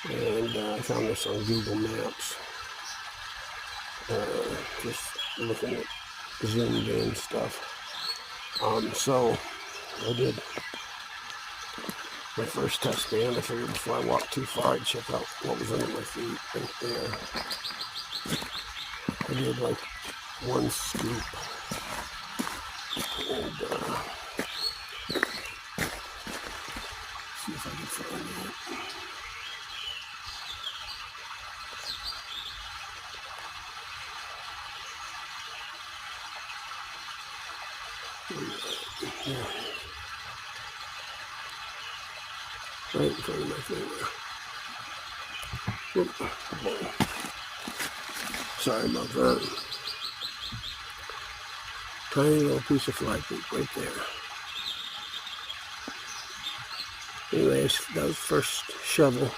And I found this on Google Maps. Just looking at zoomed in stuff. So I did my first test stand. I figured before I walked too far, I'd check out what was under my feet right there. I did like one scoop. And see if I can find it. Yeah. Right in front of my finger. Whoop. Sorry about that. Tiny little piece of fly poop right there. Anyways, that was the first shovel.